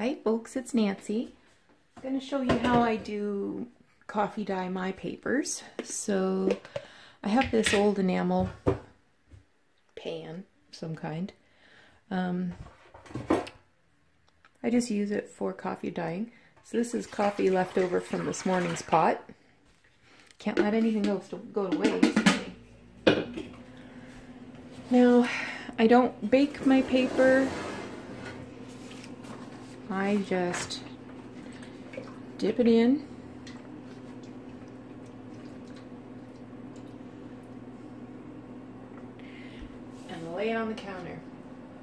Hi folks, it's Nancy. I'm going to show you how I do coffee dye my papers. So I have this old enamel pan of some kind. I just use it for coffee dyeing. So this is coffee left over from this morning's pot. Can't let anything else go to waste. Now, I don't bake my paper. I just dip it in and lay it on the counter.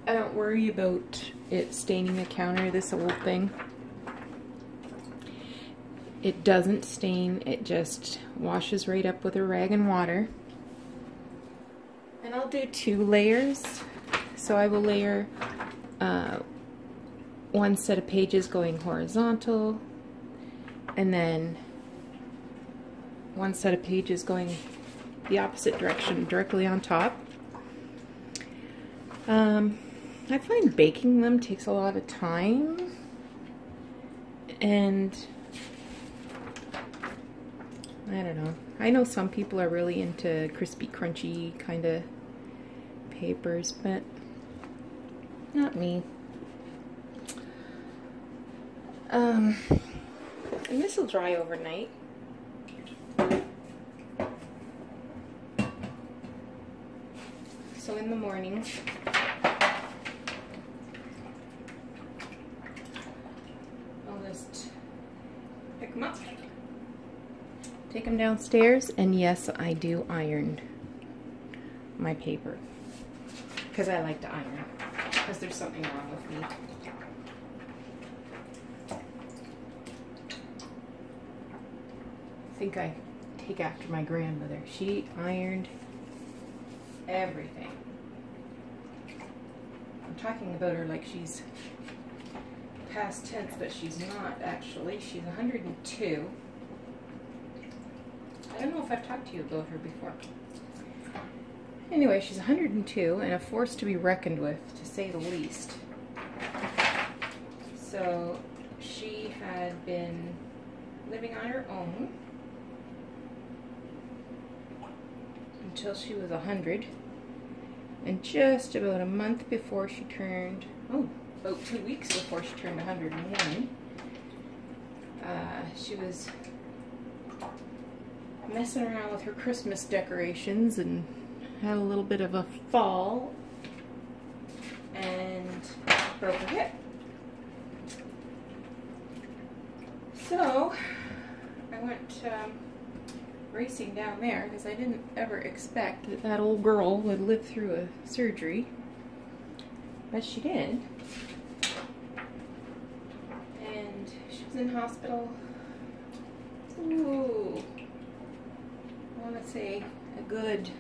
I don't worry about it staining the counter, this old thing. It doesn't stain, it just washes right up with a rag and water. And I'll do 2 layers. So I will layer one set of pages going horizontal, and then one set of pages going the opposite direction directly on top. I find baking them takes a lot of time, and I don't know. I know some people are really into crispy, crunchy kind of papers, but not me. And this will dry overnight. So in the morning, I'll just pick them up, take them downstairs, and yes, I do iron my paper because I like to iron, because there's something wrong with me. I think I take after my grandmother. She ironed everything. I'm talking about her like she's past tense, but she's not actually. She's 102. I don't know if I've talked to you about her before. Anyway, she's 102 and a force to be reckoned with, to say the least. So she had been living on her own until she was 100, and just about a month before she turned, about 2 weeks before she turned 101, she was messing around with her Christmas decorations and had a little bit of a fall and broke her hip. So I went racing down there because I didn't ever expect that that old girl would live through a surgery, but she did. And she was in hospital, ooh, I want to say a good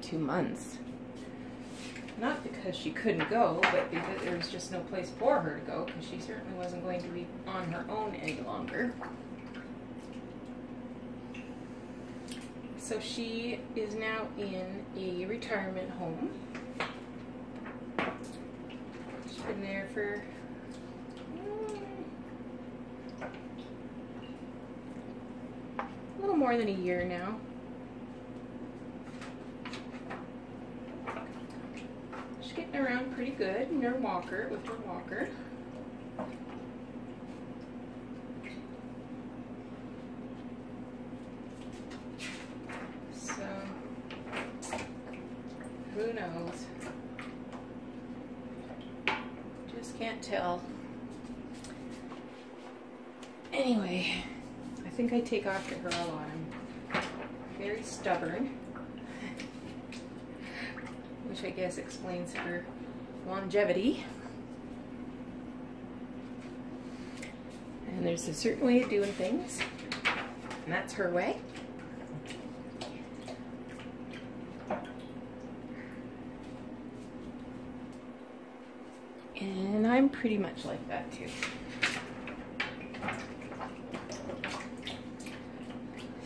2 months. Not because she couldn't go, but because there was just no place for her to go, because she certainly wasn't going to be on her own any longer. So she is now in a retirement home. She's been there for a little more than a year now. Getting around pretty good in her walker, with her walker. So, who knows? Just can't tell. Anyway, I think I take after her a lot. I'm very stubborn, which I guess explains her longevity. And there's a certain way of doing things, and that's her way. And I'm pretty much like that too.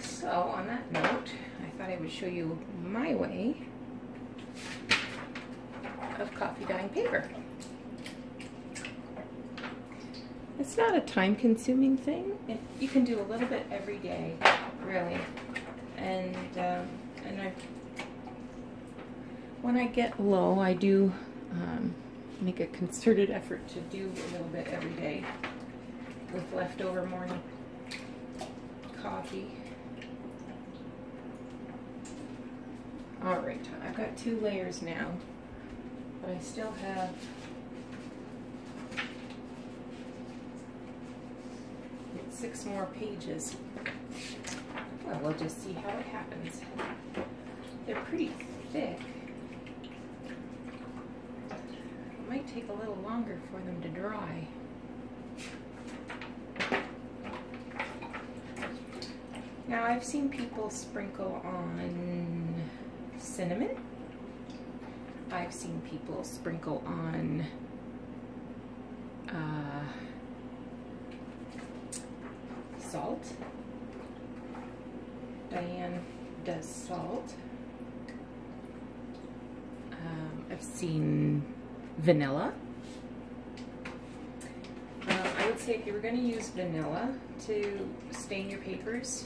So on that note, I thought I would show you my way of coffee dyeing paper. It's not a time-consuming thing. You can do a little bit every day, really. And when I get low, I do make a concerted effort to do a little bit every day with leftover morning coffee. All right, I've got 2 layers now, but I still have six more pages. Well, we'll just see how it happens. They're pretty thick. It might take a little longer for them to dry. Now, I've seen people sprinkle on cinnamon. I've seen people sprinkle on salt. Diane does salt. I've seen vanilla. I would say if you were going to use vanilla to stain your papers,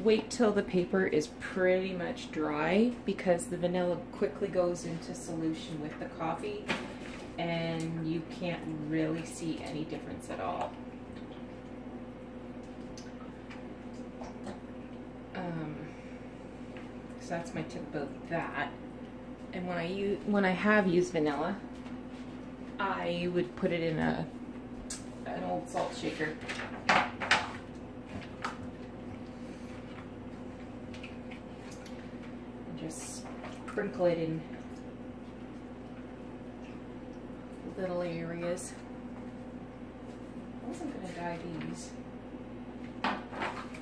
wait till the paper is pretty much dry, because the vanilla quickly goes into solution with the coffee and you can't really see any difference at all. So that's my tip about that. And when I have used vanilla, I would put it in an old salt shaker. And just sprinkle it in little areas. I wasn't going to dye these, but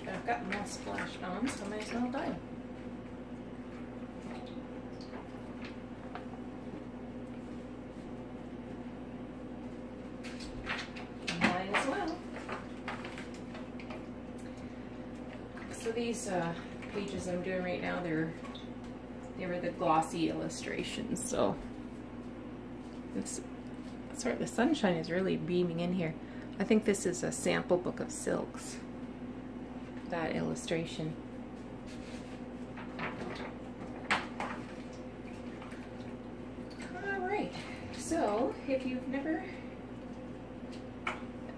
I've got them all splashed on, so I might as well dye them. Mine as well. So these pages I'm doing right now, they were the glossy illustrations, so it's sort of, the sunshine is really beaming in here. I think this is a sample book of silks, that illustration. Alright, so if you've never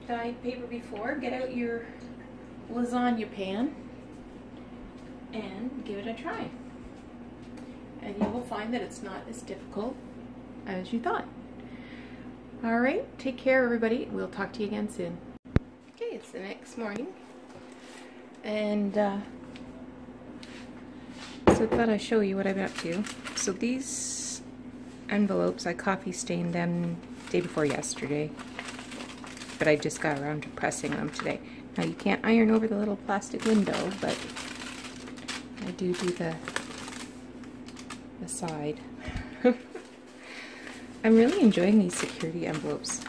dyed paper before, get out your lasagna pan and give it a try. And you will find that it's not as difficult as you thought. Alright, take care everybody. We'll talk to you again soon. Okay, it's the next morning. And so I thought I'd show you what I've been up to. So these envelopes, I coffee stained them the day before yesterday. But I just got around to pressing them today. Now you can't iron over the little plastic window, but I do the side. I'm really enjoying these security envelopes.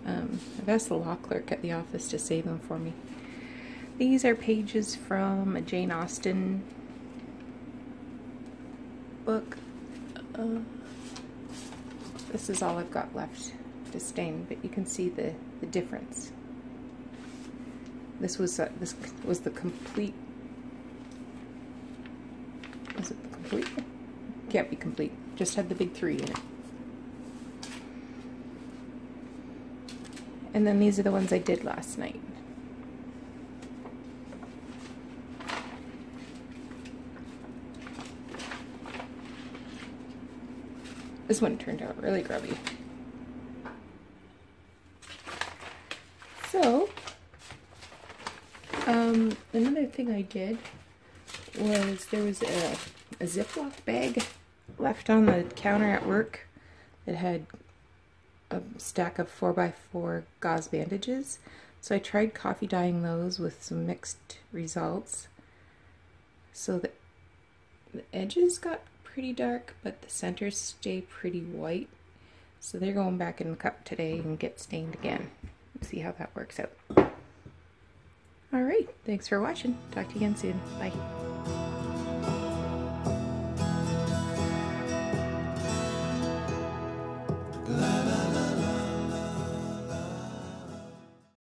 I've asked the law clerk at the office to save them for me. These are pages from a Jane Austen book. This is all I've got left to stain, but you can see the difference. This was the complete. Was it the complete? Can't be complete. Just had the big 3 in it. And then these are the ones I did last night. This one turned out really grubby. So, another thing I did was there was a Ziploc bag left on the counter at work that had a stack of 4x4 gauze bandages. So I tried coffee dyeing those with some mixed results. So the edges got pretty dark, but the centers stay pretty white. So they're going back in the cup today and get stained again. Let's see how that works out. Alright, thanks for watching. Talk to you again soon. Bye.